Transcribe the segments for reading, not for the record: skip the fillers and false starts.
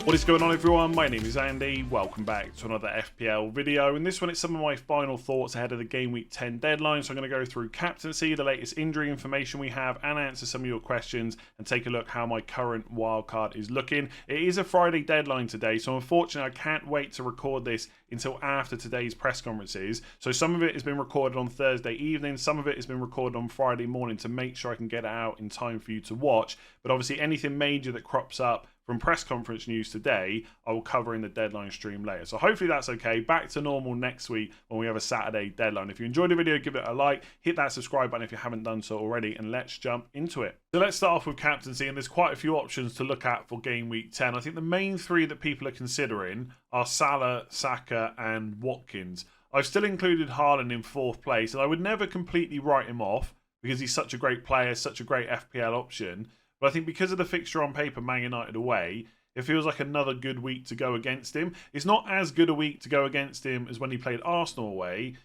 What is going on, everyone? My name is Andy. Welcome back to another FPL video. In this one, it's some of my final thoughts ahead of the Gameweek 10 deadline. So I'm going to go through captaincy, the latest injury information we have, and answer some of your questions and take a look how my current wildcard is looking. It is a Friday deadline today, so unfortunately I can't wait to record this until after today's press conferences. So some of it has been recorded on Thursday evening, some of it has been recorded on Friday morning to make sure I can get it out in time for you to watch. But obviously anything major that crops up from press conference news today, I will cover in the deadline stream later. So hopefully that's okay. Back to normal next week when we have a Saturday deadline. If you enjoyed the video, give it a like, hit that subscribe button if you haven't done so already, and let's jump into it. So let's start off with captaincy, and there's quite a few options to look at for game week 10. I think the main three that people are considering are Salah, Saka, and Watkins. I've still included Haaland in 4th place, and I would never completely write him off because he's such a great player, such a great FPL option. But I think because of the fixture on paper, Man United away, it feels like another good week to go against him. It's not as good a week to go against him as when he played Arsenal away,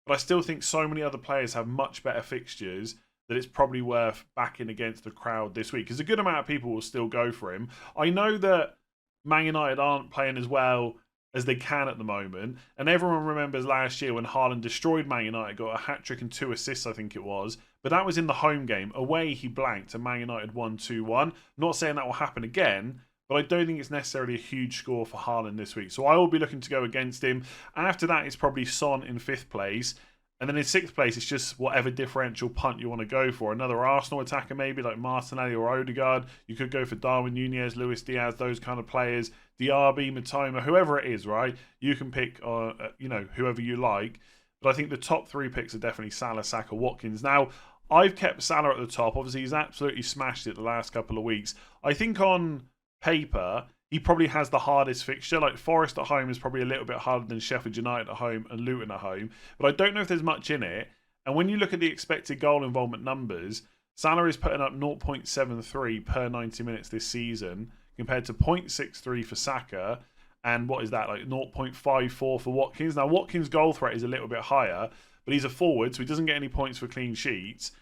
but I still think so many other players have much better fixtures that it's probably worth backing against the crowd this week, because a good amount of people will still go for him. I know that Man United aren't playing as well as they can at the moment, and everyone remembers last year when Haaland destroyed Man United, got a hat-trick and 2 assists, I think it was, but that was in the home game. Away he blanked and Man United won 2-1. Not saying that will happen again, but I don't think it's necessarily a huge score for Haaland this week, so I will be looking to go against him. After that, it's probably Son in 5th place. And then in 6th place, it's just whatever differential punt you want to go for. Another Arsenal attacker maybe, like Martinelli or Odegaard. You could go for Darwin Nunez, Luis Diaz, those kind of players. Diaby, Mitoma, whoever it is, right? You can pick, whoever you like. But I think the top 3 picks are definitely Salah, Saka, Watkins. Now, I've kept Salah at the top. Obviously, he's absolutely smashed it the last couple of weeks. I think on paper, he probably has the hardest fixture. Like Forest at home is probably a little bit harder than Sheffield United at home and Luton at home. But I don't know if there's much in it. And when you look at the expected goal involvement numbers, Salah is putting up 0.73 per 90 minutes this season compared to 0.63 for Saka. And what is that, like 0.54 for Watkins? Now, Watkins' goal threat is a little bit higher, but he's a forward, so he doesn't get any points for clean sheets.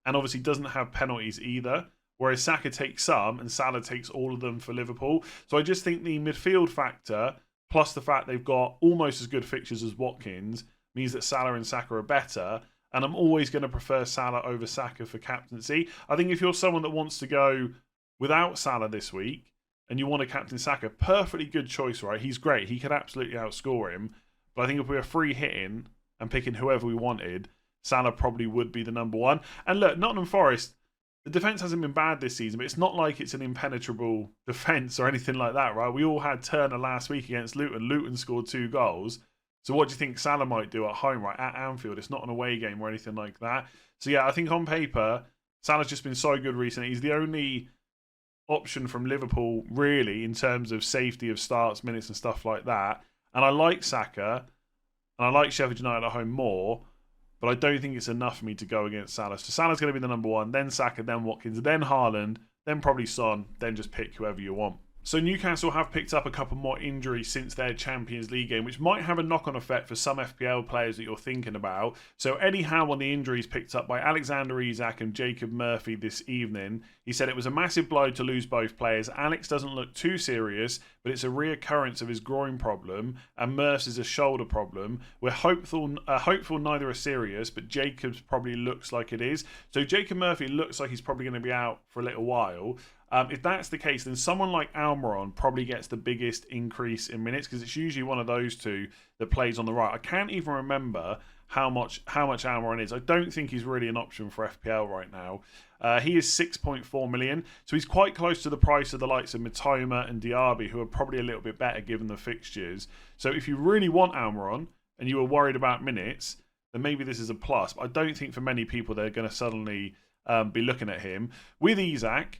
And obviously doesn't have penalties either. Whereas Saka takes some and Salah takes all of them for Liverpool. So I just think the midfield factor, plus the fact they've got almost as good fixtures as Watkins, means that Salah and Saka are better. And I'm always going to prefer Salah over Saka for captaincy. I think if you're someone that wants to go without Salah this week and you want to captain Saka, perfectly good choice, right? He's great. He could absolutely outscore him. But I think if we were free hitting and picking whoever we wanted, Salah probably would be the number one. And look, Nottingham Forest, the defence hasn't been bad this season, but it's not like it's an impenetrable defence or anything like that, right? We all had Turner last week against Luton. Luton scored 2 goals. So what do you think Salah might do at home, right? At Anfield, it's not an away game or anything like that. So yeah, I think on paper, Salah's just been so good recently. He's the only option from Liverpool, really, in terms of safety of starts, minutes and stuff like that. And I like Saka, and I like Sheffield United at home more, but I don't think it's enough for me to go against Salah. So Salah's going to be the number one, then Saka, then Watkins, then Haaland, then probably Son, then just pick whoever you want. So Newcastle have picked up a couple more injuries since their Champions League game, which might have a knock-on effect for some FPL players that you're thinking about. So Eddie Howe on the injuries picked up by Alexander Isak and Jacob Murphy this evening. He said it was a massive blow to lose both players. Alex doesn't look too serious, but it's a reoccurrence of his groin problem, and Murph's is a shoulder problem. We're hopeful neither are serious, but Jacob's probably looks like it is. So Jacob Murphy looks like he's probably going to be out for a little while. If that's the case, then someone like Almiron probably gets the biggest increase in minutes because it's usually one of those two that plays on the right. I can't even remember how much Almiron is. I don't think he's really an option for FPL right now. He is 6.4 million, so he's quite close to the price of the likes of Mitoma and Diaby, who are probably a little bit better given the fixtures. So if you really want Almiron and you were worried about minutes, then maybe this is a plus. But I don't think for many people they're going to suddenly be looking at him. With Isak,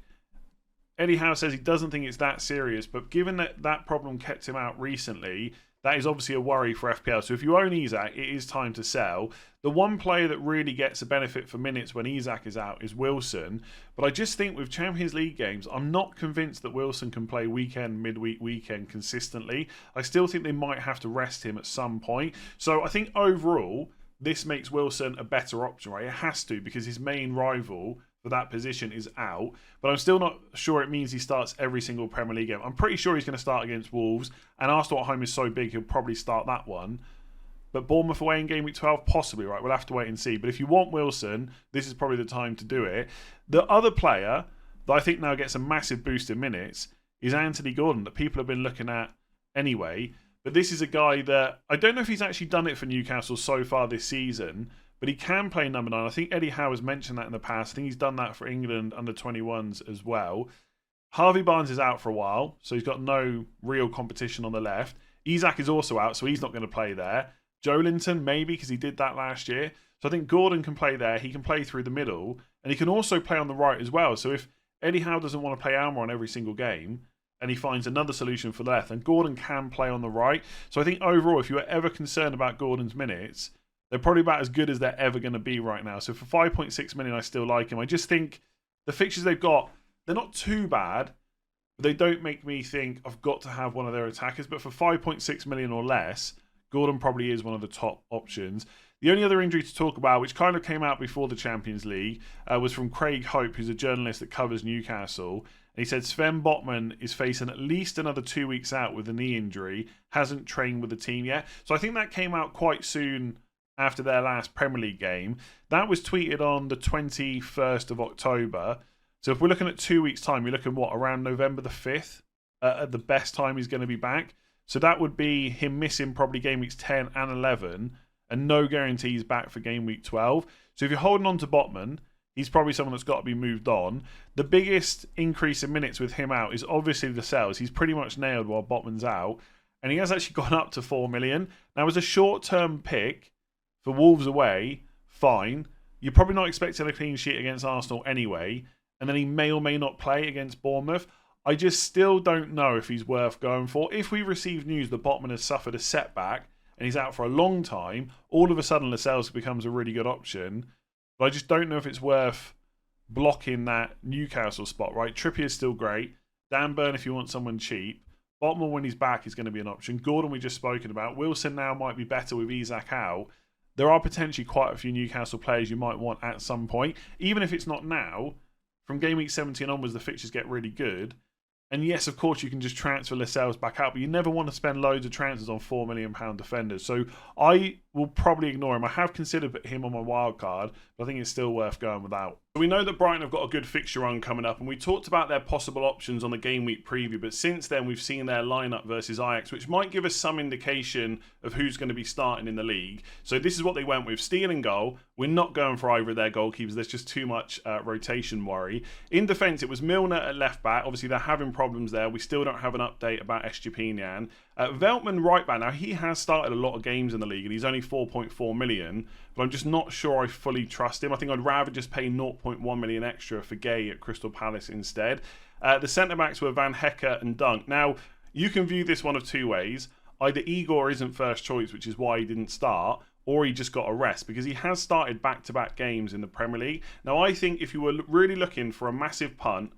Eddie Howe says he doesn't think it's that serious, but given that that problem kept him out recently, that is obviously a worry for FPL. So if you own Isak, it is time to sell. The one player that really gets a benefit for minutes when Isak is out is Wilson. But I just think with Champions League games, I'm not convinced that Wilson can play weekend, midweek, weekend consistently. I still think they might have to rest him at some point. So I think overall, this makes Wilson a better option, right? It has to, because his main rival for that position is out, but I'm still not sure it means he starts every single Premier League game. I'm pretty sure he's going to start against Wolves, and Arsenal at home is so big he'll probably start that one. But Bournemouth away in game week 12, possibly, right? We'll have to wait and see. But if you want Wilson, this is probably the time to do it. The other player that I think now gets a massive boost in minutes is Anthony Gordon, that people have been looking at anyway. But this is a guy that, I don't know if he's actually done it for Newcastle so far this season, but he can play number 9. I think Eddie Howe has mentioned that in the past. I think he's done that for England under 21s as well. Harvey Barnes is out for a while, so he's got no real competition on the left. Isak is also out, so he's not going to play there. Joelinton, maybe, because he did that last year. So I think Gordon can play there. He can play through the middle, and he can also play on the right as well. So if Eddie Howe doesn't want to play Almiron every single game, and he finds another solution for left, then Gordon can play on the right. So I think overall, if you were ever concerned about Gordon's minutes, they're probably about as good as they're ever going to be right now. So for 5.6 million, I still like him. I just think the fixtures they've got, they're not too bad, but they don't make me think I've got to have one of their attackers. But for 5.6 million or less, Gordon probably is one of the top options. The only other injury to talk about, which kind of came out before the Champions League, was from Craig Hope, who's a journalist that covers Newcastle. And he said Sven Botman is facing at least another 2 weeks out with a knee injury, hasn't trained with the team yet. So I think that came out quite soon after their last Premier League game. That was tweeted on the 21st of October. So if we're looking at 2 weeks' time, you're looking, around November the 5th at the best time he's going to be back. So that would be him missing probably game weeks 10 and 11 and no guarantees back for game week 12. So if you're holding on to Botman, he's probably someone that's got to be moved on. The biggest increase in minutes with him out is obviously the sales. He's pretty much nailed while Botman's out. And he has actually gone up to 4 million. Now, as a short-term pick for Wolves away, fine. You're probably not expecting a clean sheet against Arsenal anyway. And then he may or may not play against Bournemouth. I just still don't know if he's worth going for. If we receive news that Botman has suffered a setback and he's out for a long time, all of a sudden Lascelles becomes a really good option. But I just don't know if it's worth blocking that Newcastle spot, right? Trippier's still great. Dan Burn, if you want someone cheap. Botman, when he's back, is going to be an option. Gordon, we just spoken about. Wilson now might be better with Isak out. There are potentially quite a few Newcastle players you might want at some point. Even if it's not now, from game week 17 onwards, the fixtures get really good. And yes, of course, you can just transfer Lascelles back out, but you never want to spend loads of transfers on £4 million defenders. So I will probably ignore him. I have considered him on my wild card, but I think it's still worth going without. We know that Brighton have got a good fixture run coming up, and we talked about their possible options on the game week preview, but since then we've seen their lineup versus Ajax, which might give us some indication of who's going to be starting in the league. So this is what they went with. Steele in goal. We're not going for either of their goalkeepers. There's just too much rotation worry. In defence, it was Milner at left back. Obviously, they're having problems there. We still don't have an update about Estepinian. Veltman right back. Now, he has started a lot of games in the league, and he's only 4.4 million, but I'm just not sure I fully trust him. I think I'd rather just pay 0.1 million extra for Gay at Crystal Palace instead. The centre-backs were Van Hecke and Dunk. Now, you can view this one of two ways. Either Igor isn't first choice, which is why he didn't start, or he just got a rest, because he has started back-to-back games in the Premier League. Now, I think if you were really looking for a massive punt,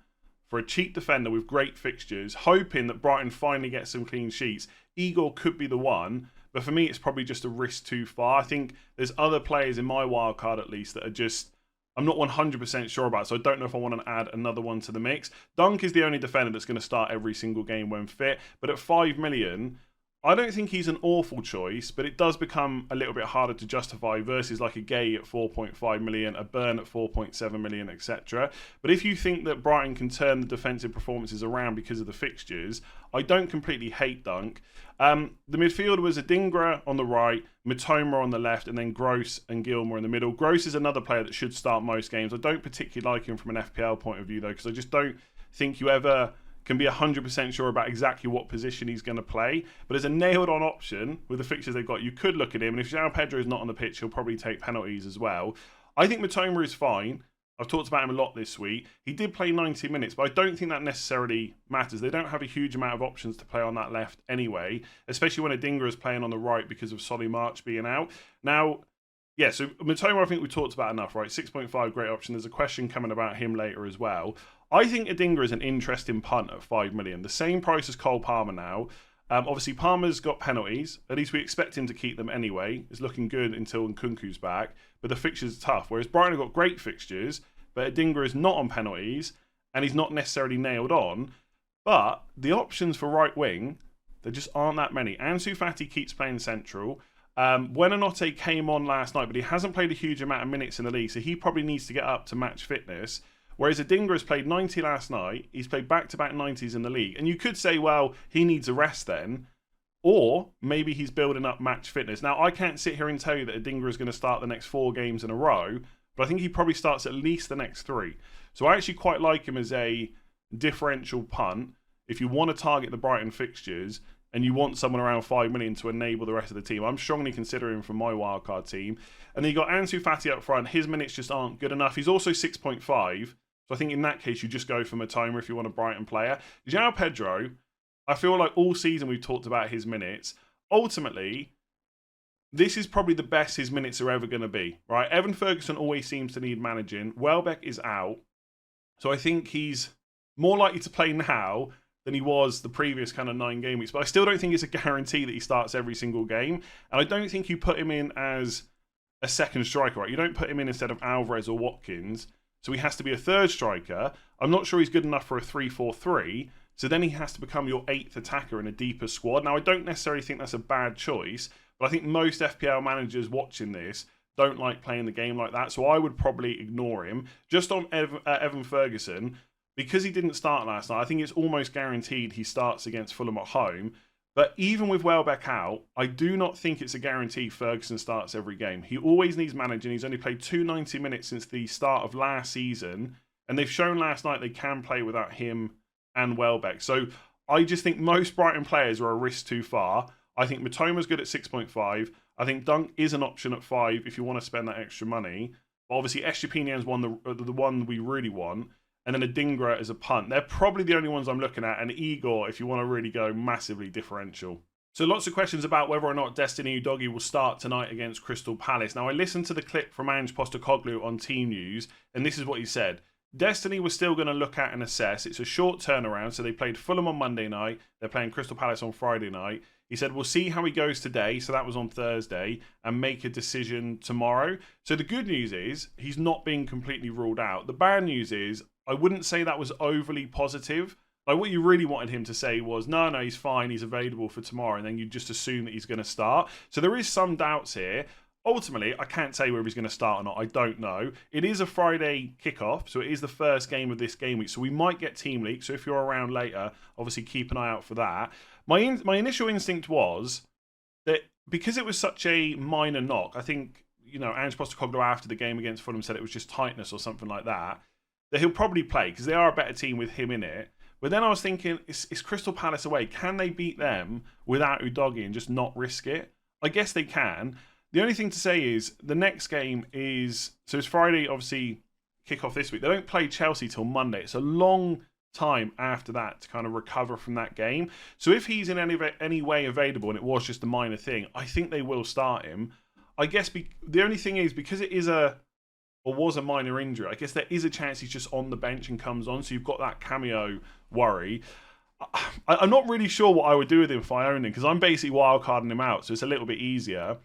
for a cheap defender with great fixtures, hoping that Brighton finally gets some clean sheets, Igor could be the one. But for me, it's probably just a risk too far. I think there's other players in my wild card, at least, that are just, I'm not 100% sure about. So I don't know if I want to add another one to the mix. Dunk is the only defender that's going to start every single game when fit. But at 5 million, I don't think he's an awful choice, but it does become a little bit harder to justify versus like a Gay at 4.5 million, a Burn at 4.7 million, etc. But if you think that Brighton can turn the defensive performances around because of the fixtures, I don't completely hate Dunk. The midfield was Adingra on the right, Mitoma on the left, and then Gross and Gilmour in the middle. Gross is another player that should start most games. I don't particularly like him from an FPL point of view, though, because I just don't think you ever can be 100% sure about exactly what position he's going to play. But as a nailed-on option with the fixtures they've got, you could look at him. And if João Pedro is not on the pitch, he'll probably take penalties as well. I think Mitoma is fine. I've talked about him a lot this week. He did play 90 minutes, but I don't think that necessarily matters. They don't have a huge amount of options to play on that left anyway, especially when Adingra is playing on the right because of Solly March being out. Now, yeah, so Mitoma, I think we talked about enough, right? 6.5, great option. There's a question coming about him later as well. I think Adingra is an interesting punt at 5 million. The same price as Cole Palmer now. Obviously, Palmer's got penalties. At least we expect him to keep them anyway. It's looking good until Nkunku's back. But the fixtures are tough. Whereas Brighton have got great fixtures. but Adingra is not on penalties, and he's not necessarily nailed on. But the options for right wing, there just aren't that many. Ansu Fati keeps playing central. Buonanotte came on last night, but he hasn't played a huge amount of minutes in the league, so he probably needs to get up to match fitness. Whereas Adingra has played 90 last night. He's played back-to-back 90s in the league. And you could say, well, he needs a rest then. Or maybe he's building up match fitness. Now, I can't sit here and tell you that Adingra is going to start the next 4 games in a row, but I think he probably starts at least the next 3. So I actually quite like him as a differential punt. If you want to target the Brighton fixtures and you want someone around 5 million to enable the rest of the team, I'm strongly considering him for my wildcard team. And then you got Ansu Fati up front. His minutes just aren't good enough. He's also 6.5. So I think in that case, you just go for Mitoma if you want a Brighton player. João Pedro, I feel like all season we've talked about his minutes. Ultimately, this is probably the best his minutes are ever going to be, right? Evan Ferguson always seems to need managing. Welbeck is out. So I think he's more likely to play now than he was the previous kind of 9 game weeks. But I still don't think it's a guarantee that he starts every single game. And I don't think you put him in as a second striker, right? You don't put him in instead of Alvarez or Watkins. So he has to be a third striker. I'm not sure he's good enough for a 3-4-3. So then he has to become your 8th attacker in a deeper squad. Now, I don't necessarily think that's a bad choice, but I think most FPL managers watching this don't like playing the game like that. So I would probably ignore him. Just on Evan Ferguson, because he didn't start last night, I think it's almost guaranteed he starts against Fulham at home. But even with Welbeck out, I do not think it's a guarantee Ferguson starts every game. He always needs managing. He's only played 290 minutes since the start of last season. And they've shown last night they can play without him and Welbeck. So I just think most Brighton players are a risk too far. I think Mitoma's good at 6.5. I think Dunk is an option at 5 if you want to spend that extra money. But obviously, Estupiñán's the one we really want. And then Adingra as a punt. They're probably the only ones I'm looking at. And Igor, if you want to really go massively differential. So lots of questions about whether or not Destiny Udogie will start tonight against Crystal Palace. Now, I listened to the clip from Ange Postecoglou on Team News, and this is what he said. Destiny was still going to look at and assess. It's a short turnaround. So they played Fulham on Monday night. They're playing Crystal Palace on Friday night. He said, we'll see how he goes today. So that was on Thursday, and make a decision tomorrow. So the good news is he's not being completely ruled out. The bad news is I wouldn't say that was overly positive. Like what you really wanted him to say was, no, he's fine. He's available for tomorrow. And then you just assume that he's going to start. So there is some doubts here. Ultimately, I can't say whether he's going to start or not. I don't know. It is a Friday kickoff, so it is the first game of this game week. So we might get Team League. So if you're around later, obviously keep an eye out for that. My initial instinct was that because it was such a minor knock, I think, Ange Postecoglou after the game against Fulham said it was just tightness or something like that, that he'll probably play because they are a better team with him in it. But then I was thinking, is Crystal Palace away? Can they beat them without Udogie and just not risk it? I guess they can. The only thing to say is the next game is, so it's Friday, obviously, kick-off this week. They don't play Chelsea till Monday. It's a long time after that to kind of recover from that game. So if he's in any way available, and it was just a minor thing, I think they will start him. I guess the only thing is, because it is was a minor injury, I guess there is a chance he's just on the bench and comes on. So you've got that cameo worry. I'm not really sure what I would do with him if I owned him, because I'm basically wildcarding him out, so it's a little bit easier.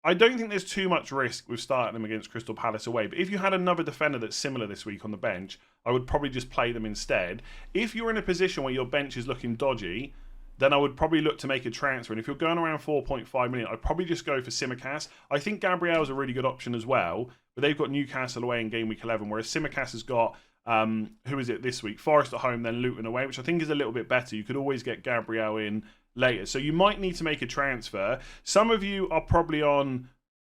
I don't think there's too much risk with starting them against Crystal Palace away. But if you had another defender that's similar this week on the bench, I would probably just play them instead. If you're in a position where your bench is looking dodgy, then I would probably look to make a transfer. And if you're going around 4.5 million, I'd probably just go for Tsimikas. I think Gabriel's a really good option as well. But they've got Newcastle away in game week 11, whereas Tsimikas has got, who is it this week? Forest at home, then Luton away, which I think is a little bit better. You could always get Gabriel in later. So you might need to make a transfer. Some of you are probably on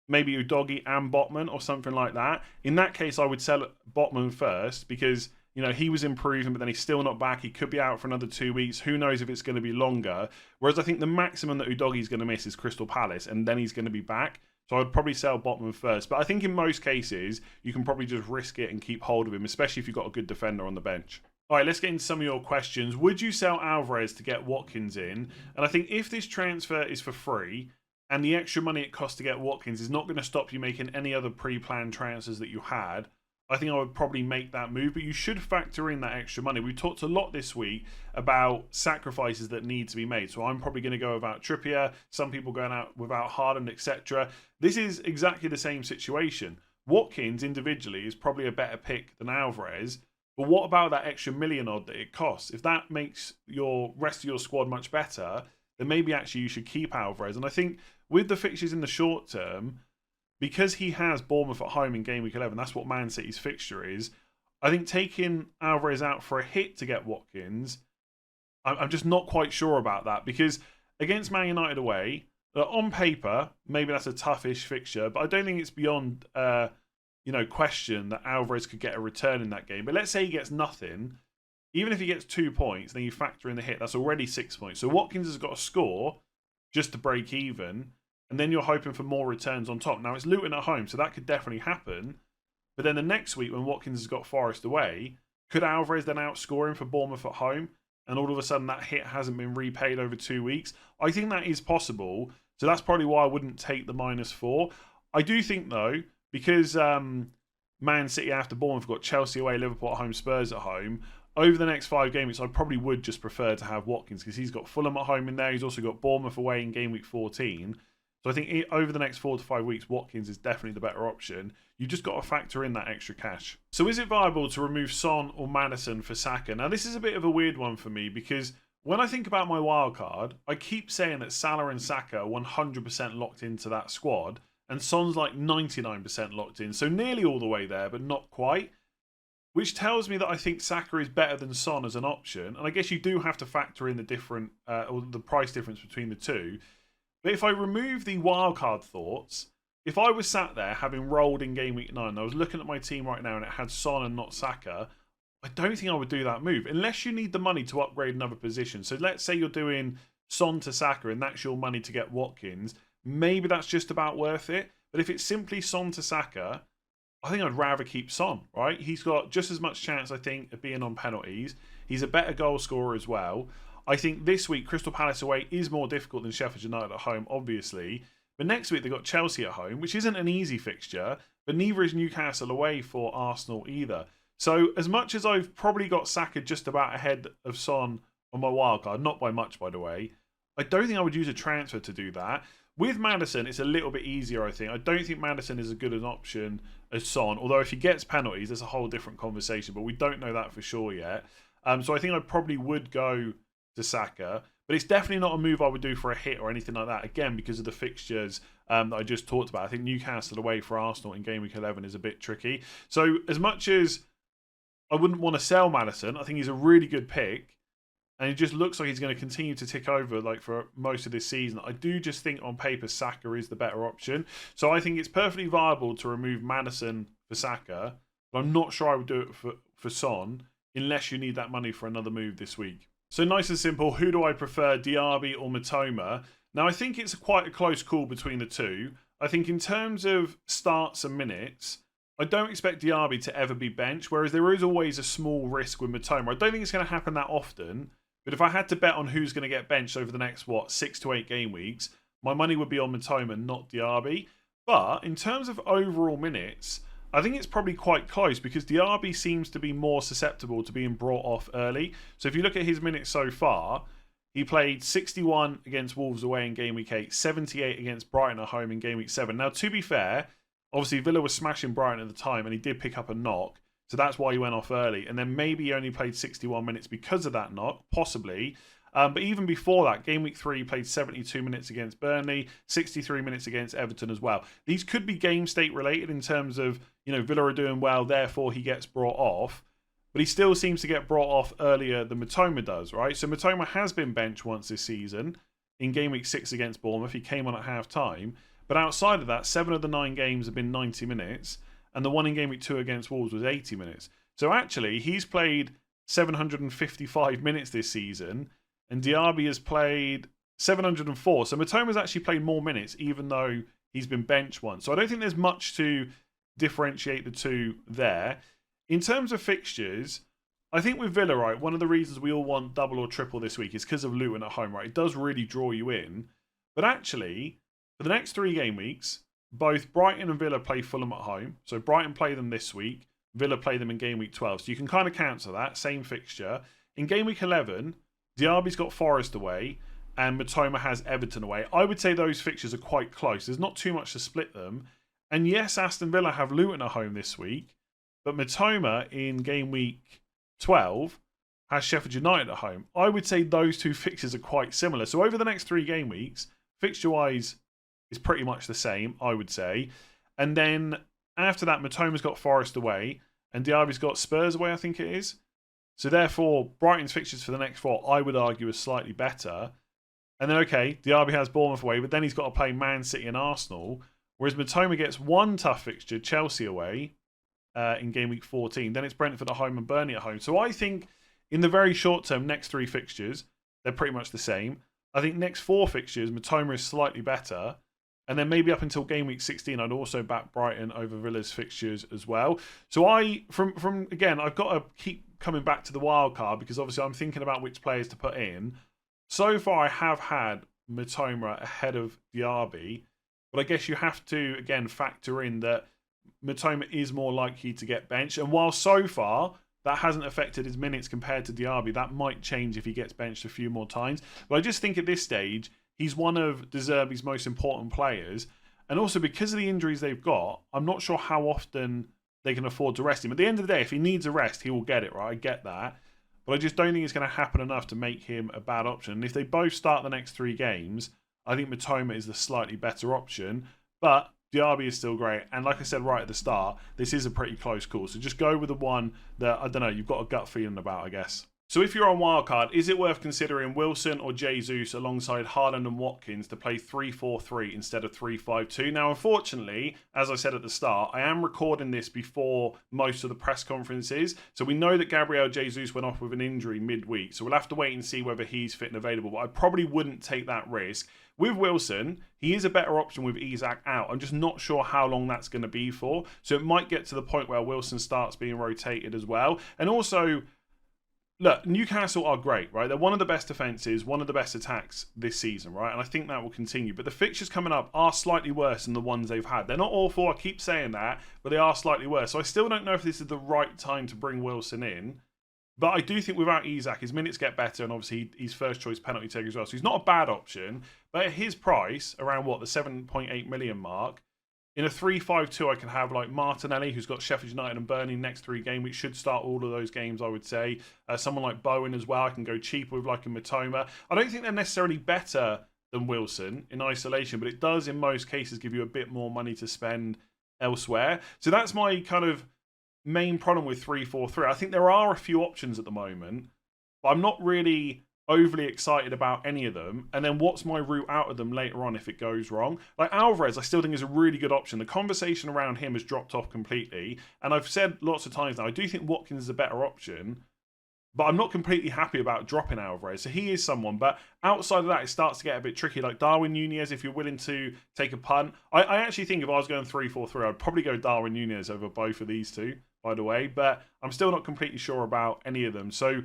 maybe Udogie and Botman or something like that. In that case, I would sell Botman first because, he was improving, but then he's still not back. He could be out for another 2 weeks. Who knows if it's going to be longer. Whereas I think the maximum that Udogie's going to miss is Crystal Palace, and then he's going to be back. So I'd probably sell Botman first. But I think in most cases, you can probably just risk it and keep hold of him, especially if you've got a good defender on the bench. All right, let's get into some of your questions. Would you sell Alvarez to get Watkins in? And I think if this transfer is for free, and the extra money it costs to get Watkins is not going to stop you making any other pre-planned transfers that you had, I think I would probably make that move. But you should factor in that extra money. We talked a lot this week about sacrifices that need to be made. So I'm probably going to go without Trippier. Some people going out without Haaland, etc. This is exactly the same situation. Watkins individually is probably a better pick than Alvarez. But what about that extra million odd that it costs? If that makes your rest of your squad much better, then maybe actually you should keep Alvarez. And I think with the fixtures in the short term, because he has Bournemouth at home in game week 11, that's what Man City's fixture is. I think taking Alvarez out for a hit to get Watkins, I'm just not quite sure about that, because against Man United away, on paper, maybe that's a toughish fixture, but I don't think it's beyond question that Alvarez could get a return in that game. But let's say he gets nothing, even if he gets 2 points, then you factor in the hit, that's already 6 points. So Watkins has got to score just to break even, and then you're hoping for more returns on top. Now, it's Luton at home, so that could definitely happen. But then the next week, when Watkins has got Forest away, could Alvarez then outscore him for Bournemouth at home? And all of a sudden, that hit hasn't been repaid over 2 weeks? I think that is possible. So that's probably why I wouldn't take the -4. I do think, though, because Man City after Bournemouth have got Chelsea away, Liverpool at home, Spurs at home, over the next 5 games, I probably would just prefer to have Watkins, because he's got Fulham at home in there. He's also got Bournemouth away in game week 14. So I think over the next 4 to 5 weeks, Watkins is definitely the better option. You just got to factor in that extra cash. So is it viable to remove Son or Maddison for Saka? Now, this is a bit of a weird one for me, because when I think about my wildcard, I keep saying that Salah and Saka are 100% locked into that squad, and Son's like 99% locked in. So nearly all the way there, but not quite. Which tells me that I think Saka is better than Son as an option. And I guess you do have to factor in the different, or the price difference between the two. But if I remove the wildcard thoughts, if I was sat there having rolled in game week 9, I was looking at my team right now and it had Son and not Saka, I don't think I would do that move. Unless you need the money to upgrade another position. So let's say you're doing Son to Saka and that's your money to get Watkins. Maybe that's just about worth it. But if it's simply Son to Saka, I think I'd rather keep Son, right? He's got just as much chance, I think, of being on penalties. He's a better goal scorer as well. I think this week, Crystal Palace away is more difficult than Sheffield United at home, obviously. But next week, they've got Chelsea at home, which isn't an easy fixture, but neither is Newcastle away for Arsenal either. So as much as I've probably got Saka just about ahead of Son on my wildcard, not by much, by the way, I don't think I would use a transfer to do that. With Maddison, it's a little bit easier, I think. I don't think Maddison is as good an option as Son, although if he gets penalties, there's a whole different conversation, but we don't know that for sure yet. So I think I probably would go to Saka, but it's definitely not a move I would do for a hit or anything like that, again, because of the fixtures that I just talked about. I think Newcastle away for Arsenal in game week 11 is a bit tricky. So as much as I wouldn't want to sell Maddison, I think he's a really good pick. And it just looks like he's going to continue to tick over like for most of this season. I do just think on paper Saka is the better option. So I think it's perfectly viable to remove Maddison for Saka. But I'm not sure I would do it for Son unless you need that money for another move this week. So nice and simple, who do I prefer, Diaby or Mitoma? Now I think it's quite a close call between the two. I think in terms of starts and minutes, I don't expect Diaby to ever be benched, whereas there is always a small risk with Mitoma. I don't think it's going to happen that often. But if I had to bet on who's going to get benched over the next, 6 to 8 game weeks, my money would be on Mitoma, not Diaby. But in terms of overall minutes, I think it's probably quite close because Diaby seems to be more susceptible to being brought off early. So if you look at his minutes so far, he played 61 against Wolves away in game week 8, 78 against Brighton at home in game week 7. Now, to be fair, obviously Villa was smashing Brighton at the time and he did pick up a knock. So that's why he went off early. And then maybe he only played 61 minutes because of that knock, possibly. But even before that, game week 3, he played 72 minutes against Burnley, 63 minutes against Everton as well. These could be game state related in terms of, Villa are doing well, therefore he gets brought off. But he still seems to get brought off earlier than Mitoma does, right? So Mitoma has been benched once this season. In game week 6 against Bournemouth, he came on at half time. But outside of that, 7 of the 9 games have been 90 minutes. And the one in game week 2 against Wolves was 80 minutes. So actually, he's played 755 minutes this season, and Diaby has played 704. So Mitoma's actually played more minutes, even though he's been benched once. So I don't think there's much to differentiate the two there. In terms of fixtures, I think with Villa, right, one of the reasons we all want double or triple this week is because of Luton at home, right? It does really draw you in. But actually, for the next 3 game weeks, both Brighton and Villa play Fulham at home. So Brighton play them this week. Villa play them in game week 12. So you can kind of cancel that. Same fixture. In game week 11, Diaby's got Forest away and Mitoma has Everton away. I would say those fixtures are quite close. There's not too much to split them. And yes, Aston Villa have Luton at home this week, but Mitoma in game week 12 has Sheffield United at home. I would say those two fixtures are quite similar. So over the next 3 game weeks, fixture-wise is pretty much the same, I would say. And then after that, Mitoma's got Forest away, and Diaby's got Spurs away, I think it is. So therefore, Brighton's fixtures for the next 4, I would argue, are slightly better. And then, okay, Diaby has Bournemouth away, but then he's got to play Man City and Arsenal. Whereas Mitoma gets one tough fixture, Chelsea away, in game week 14. Then it's Brentford at home and Burnley at home. So I think in the very short term, next 3 fixtures, they're pretty much the same. I think next 4 fixtures, Mitoma is slightly better. And then maybe up until game week 16, I'd also back Brighton over Villa's fixtures as well. So from again, I've got to keep coming back to the wild card because obviously I'm thinking about which players to put in. So far, I have had Mitoma ahead of Diaby, but I guess you have to, again, factor in that Mitoma is more likely to get benched. And while so far that hasn't affected his minutes compared to Diaby, that might change if he gets benched a few more times. But I just think at this stage, he's one of De Zerbi's most important players. And also because of the injuries they've got, I'm not sure how often they can afford to rest him. At the end of the day, if he needs a rest, he will get it, right? I get that. But I just don't think it's going to happen enough to make him a bad option. And if they both start the next 3 games, I think Mitoma is the slightly better option. But Diaby is still great. And like I said right at the start, this is a pretty close call. So just go with the one that, I don't know, you've got a gut feeling about, I guess. So if you're on wildcard, is it worth considering Wilson or Jesus alongside Haaland and Watkins to play 3-4-3 instead of 3-5-2? Now, unfortunately, as I said at the start, I am recording this before most of the press conferences. So we know that Gabriel Jesus went off with an injury midweek. So we'll have to wait and see whether he's fit and available. But I probably wouldn't take that risk. With Wilson, he is a better option with Isak out. I'm just not sure how long that's going to be for. So it might get to the point where Wilson starts being rotated as well. And also, look, Newcastle are great, right? They're one of the best defences, one of the best attacks this season, right? And I think that will continue. But the fixtures coming up are slightly worse than the ones they've had. They're not awful, I keep saying that, but they are slightly worse. So I still don't know if this is the right time to bring Wilson in. But I do think without Isak, his minutes get better, and obviously he's first choice penalty taker as well. So he's not a bad option. But at his price, around what, the 7.8 million mark, in a 3-5-2, I can have like Martinelli, who's got Sheffield United and Burnley next 3 games, which should start all of those games, I would say. Someone like Bowen as well, I can go cheaper with like a Mitoma. I don't think they're necessarily better than Wilson in isolation, but it does in most cases give you a bit more money to spend elsewhere. So that's my kind of main problem with 3-4-3. I think there are a few options at the moment, but I'm not really overly excited about any of them. And then what's my route out of them later on if it goes wrong? Like Alvarez, I still think is a really good option. The conversation around him has dropped off completely. And I've said lots of times now, I do think Watkins is a better option, but I'm not completely happy about dropping Alvarez. So he is someone. But outside of that, it starts to get a bit tricky. Like Darwin Núñez, if you're willing to take a punt. I actually think if I was going 3-4-3, I'd probably go Darwin Núñez over both of these two, by the way. But I'm still not completely sure about any of them. So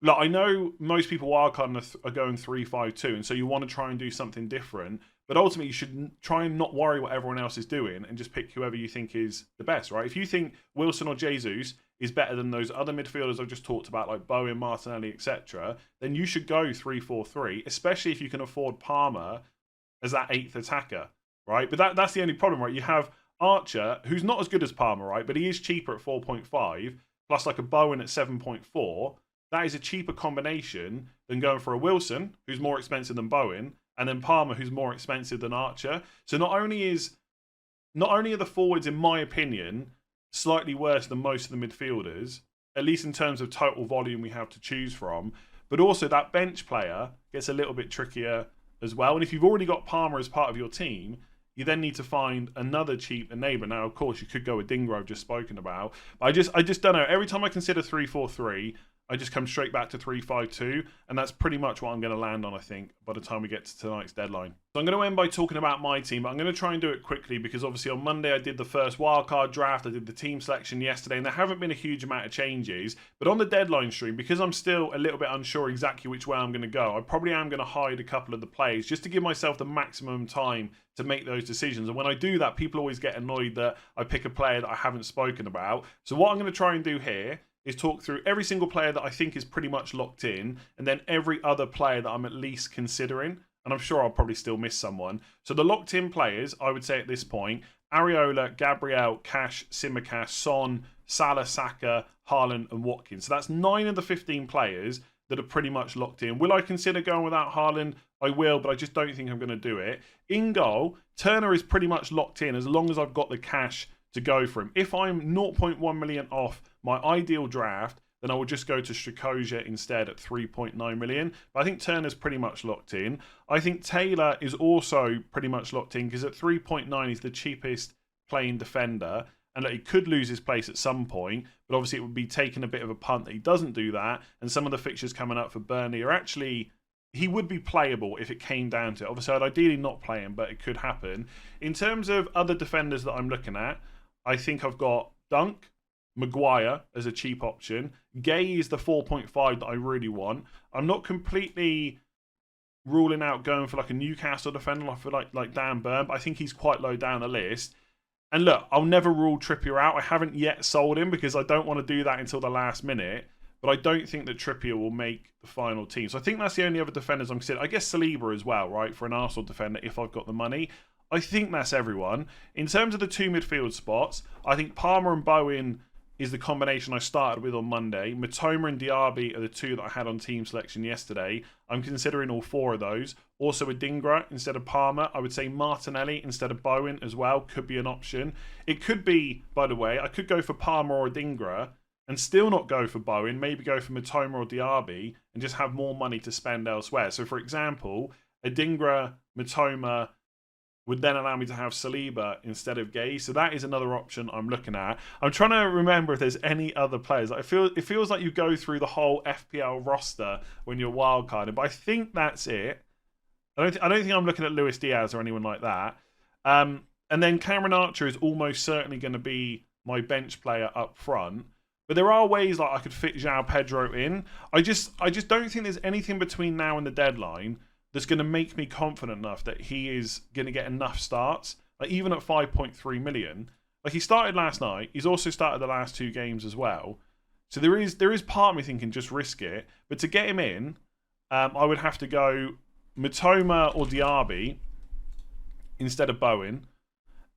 look, I know most people wildcard are going 3-5-2, and so you want to try and do something different. But ultimately, you should try and not worry what everyone else is doing and just pick whoever you think is the best, right? If you think Wilson or Jesus is better than those other midfielders I've just talked about, like Bowen, Martinelli, etc., then you should go 3-4-3, especially if you can afford Palmer as that 8th attacker, right? But that's the only problem, right? You have Archer, who's not as good as Palmer, right? But he is cheaper at 4.5, plus like a Bowen at 7.4. That is a cheaper combination than going for a Wilson, who's more expensive than Bowen, and then Palmer, who's more expensive than Archer. So not only are the forwards, in my opinion, slightly worse than most of the midfielders, at least in terms of total volume we have to choose from, but also that bench player gets a little bit trickier as well. And if you've already got Palmer as part of your team, you then need to find another cheap enabler. Now, of course, you could go with Dingra, I've just spoken about. But I just don't know. Every time I consider 3-4-3, I just come straight back to 3-5-2, and that's pretty much what I'm going to land on, I think, by the time we get to tonight's deadline. So I'm going to end by talking about my team, but I'm going to try and do it quickly because obviously on Monday I did the first wildcard draft, I did the team selection yesterday, and there haven't been a huge amount of changes. But on the deadline stream, because I'm still a little bit unsure exactly which way I'm going to go, I probably am going to hide a couple of the plays just to give myself the maximum time to make those decisions. And when I do that, people always get annoyed that I pick a player that I haven't spoken about. So what I'm going to try and do here is talk through every single player that I think is pretty much locked in, and then every other player that I'm at least considering. And I'm sure I'll probably still miss someone. So the locked in players, I would say at this point, Areola, Gabriel, Cash, Tsimikas, Son, Salah, Saka, Haaland and Watkins. So that's 9 of the 15 players that are pretty much locked in. Will I consider going without Haaland? I will, but I just don't think I'm going to do it. In goal, Turner is pretty much locked in as long as I've got the cash to go for him. If I'm 0.1 million off my ideal draft, then I will just go to Fekonja instead at 3.9 million. But I think Turner's pretty much locked in. I think Taylor is also pretty much locked in because at 3.9 he's the cheapest playing defender. And he could lose his place at some point, but obviously it would be taking a bit of a punt that he doesn't do that. And some of the fixtures coming up for Burnley are actually, he would be playable if it came down to it. Obviously, I'd ideally not play him, but it could happen. In terms of other defenders that I'm looking at, I think I've got Dunk, Maguire as a cheap option. Gay is the 4.5 that I really want. I'm not completely ruling out going for like a Newcastle defender, I feel like Dan Burn, but I think he's quite low down the list. And look, I'll never rule Trippier out. I haven't yet sold him because I don't want to do that until the last minute. But I don't think that Trippier will make the final team. So I think that's the only other defenders I'm considering. I guess Saliba as well, right? For an Arsenal defender, if I've got the money. I think that's everyone. In terms of the 2 midfield spots, I think Palmer and Bowen is the combination I started with on Monday. Mitoma and Diaby are the 2 that I had on team selection yesterday. I'm considering all 4 of those. Also Adingra instead of Palmer. I would say Martinelli instead of Bowen as well could be an option. It could be, by the way, I could go for Palmer or Adingra and still not go for Bowen. Maybe go for Mitoma or Diaby and just have more money to spend elsewhere. So for example, Adingra, Mitoma would then allow me to have Saliba instead of Gay. So that is another option I'm looking at. I'm trying to remember if there's any other players. It feels like you go through the whole FPL roster when you're wildcarding, but I think that's it. I don't think I'm looking at Luis Diaz or anyone like that. And then Cameron Archer is almost certainly going to be my bench player up front. But there are ways like I could fit João Pedro in. I just don't think there's anything between now and the deadline that's going to make me confident enough that he is going to get enough starts. Like even at 5.3 million. Like he started last night. He's also started the last 2 games as well. So there is part of me thinking just risk it. But to get him in, I would have to go Mitoma or Diaby instead of Bowen.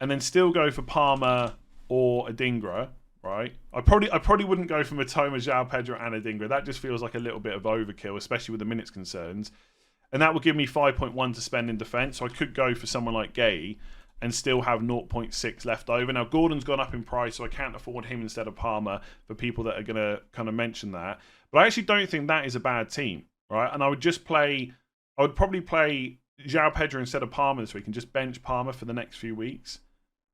And then still go for Palmer or Adingra. Right? I probably wouldn't go for Mitoma, João Pedro and Adingra. That just feels like a little bit of overkill, especially with the minutes concerns. And that will give me 5.1 to spend in defence. So I could go for someone like Gay and still have 0.6 left over. Now, Gordon's gone up in price, so I can't afford him instead of Palmer for people that are going to kind of mention that. But I actually don't think that is a bad team, right? And I would probably play João Pedro instead of Palmer this week and just bench Palmer for the next few weeks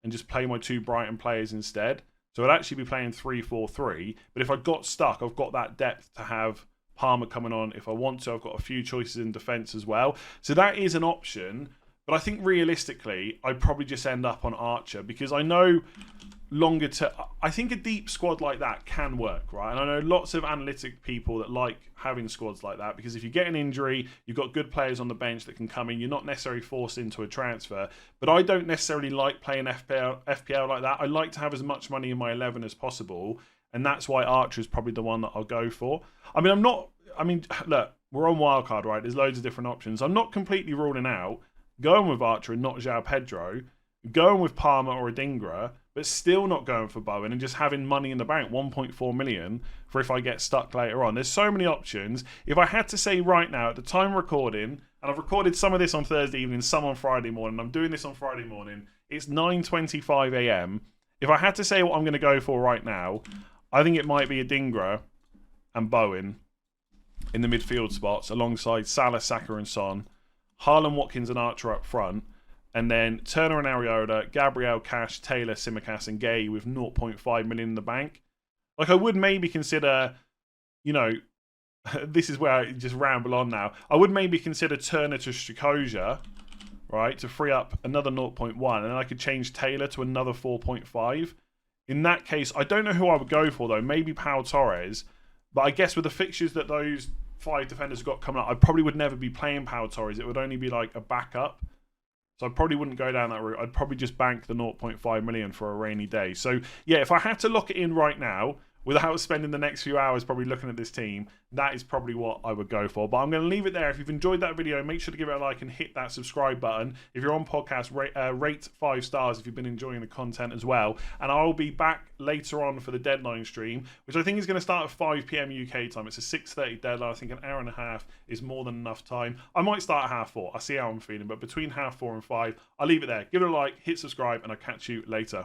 and just play my 2 Brighton players instead. So I'd actually be playing 3-4-3. But if I got stuck, I've got that depth to have Palmer coming on if I want to. I've got a few choices in defence as well. So that is an option. But I think realistically, I'd probably just end up on Archer because I know longer term, I think a deep squad like that can work, right? And I know lots of analytic people that like having squads like that because if you get an injury, you've got good players on the bench that can come in. You're not necessarily forced into a transfer. But I don't necessarily like playing FPL like that. I like to have as much money in my 11 as possible. And that's why Archer is probably the one that I'll go for. Look, we're on Wildcard, right? There's loads of different options. I'm not completely ruling out going with Archer and not João Pedro, going with Palmer or Adingra, but still not going for Bowen and just having money in the bank, 1.4 million, for if I get stuck later on. There's so many options. If I had to say right now, at the time of recording, and I've recorded some of this on Thursday evening, some on Friday morning, I'm doing this on Friday morning, it's 9:25 a.m. If I had to say what I'm going to go for right now, I think it might be Adingra and Bowen in the midfield spots alongside Salah, Saka and Son, Haaland, Watkins and Archer up front, and then Turner and Areola, Gabriel, Cash, Taylor, Tsimikas and Gay with 0.5 million in the bank. Like I would maybe consider, this is where I just ramble on now. I would maybe consider Turner to Fekonja, right, to free up another 0.1, and then I could change Taylor to another 4.5. In that case, I don't know who I would go for, though. Maybe Pau Torres. But I guess with the fixtures that those 5 defenders have got coming up, I probably would never be playing Pau Torres. It would only be like a backup. So I probably wouldn't go down that route. I'd probably just bank the 0.5 million for a rainy day. So, yeah, if I had to lock it in right now, without spending the next few hours probably looking at this team, that is probably what I would go for. But I'm going to leave it there. If you've enjoyed that video, make sure to give it a like and hit that subscribe button. If you're on podcast, rate 5 stars if you've been enjoying the content as well. And I'll be back later on for the deadline stream, which I think is going to start at 5 PM UK time. It's a 6:30 deadline. I think an hour and a half is more than enough time. I might start at 4:30. I'll see how I'm feeling. But between 4:30 and 5, I'll leave it there. Give it a like, hit subscribe, and I'll catch you later.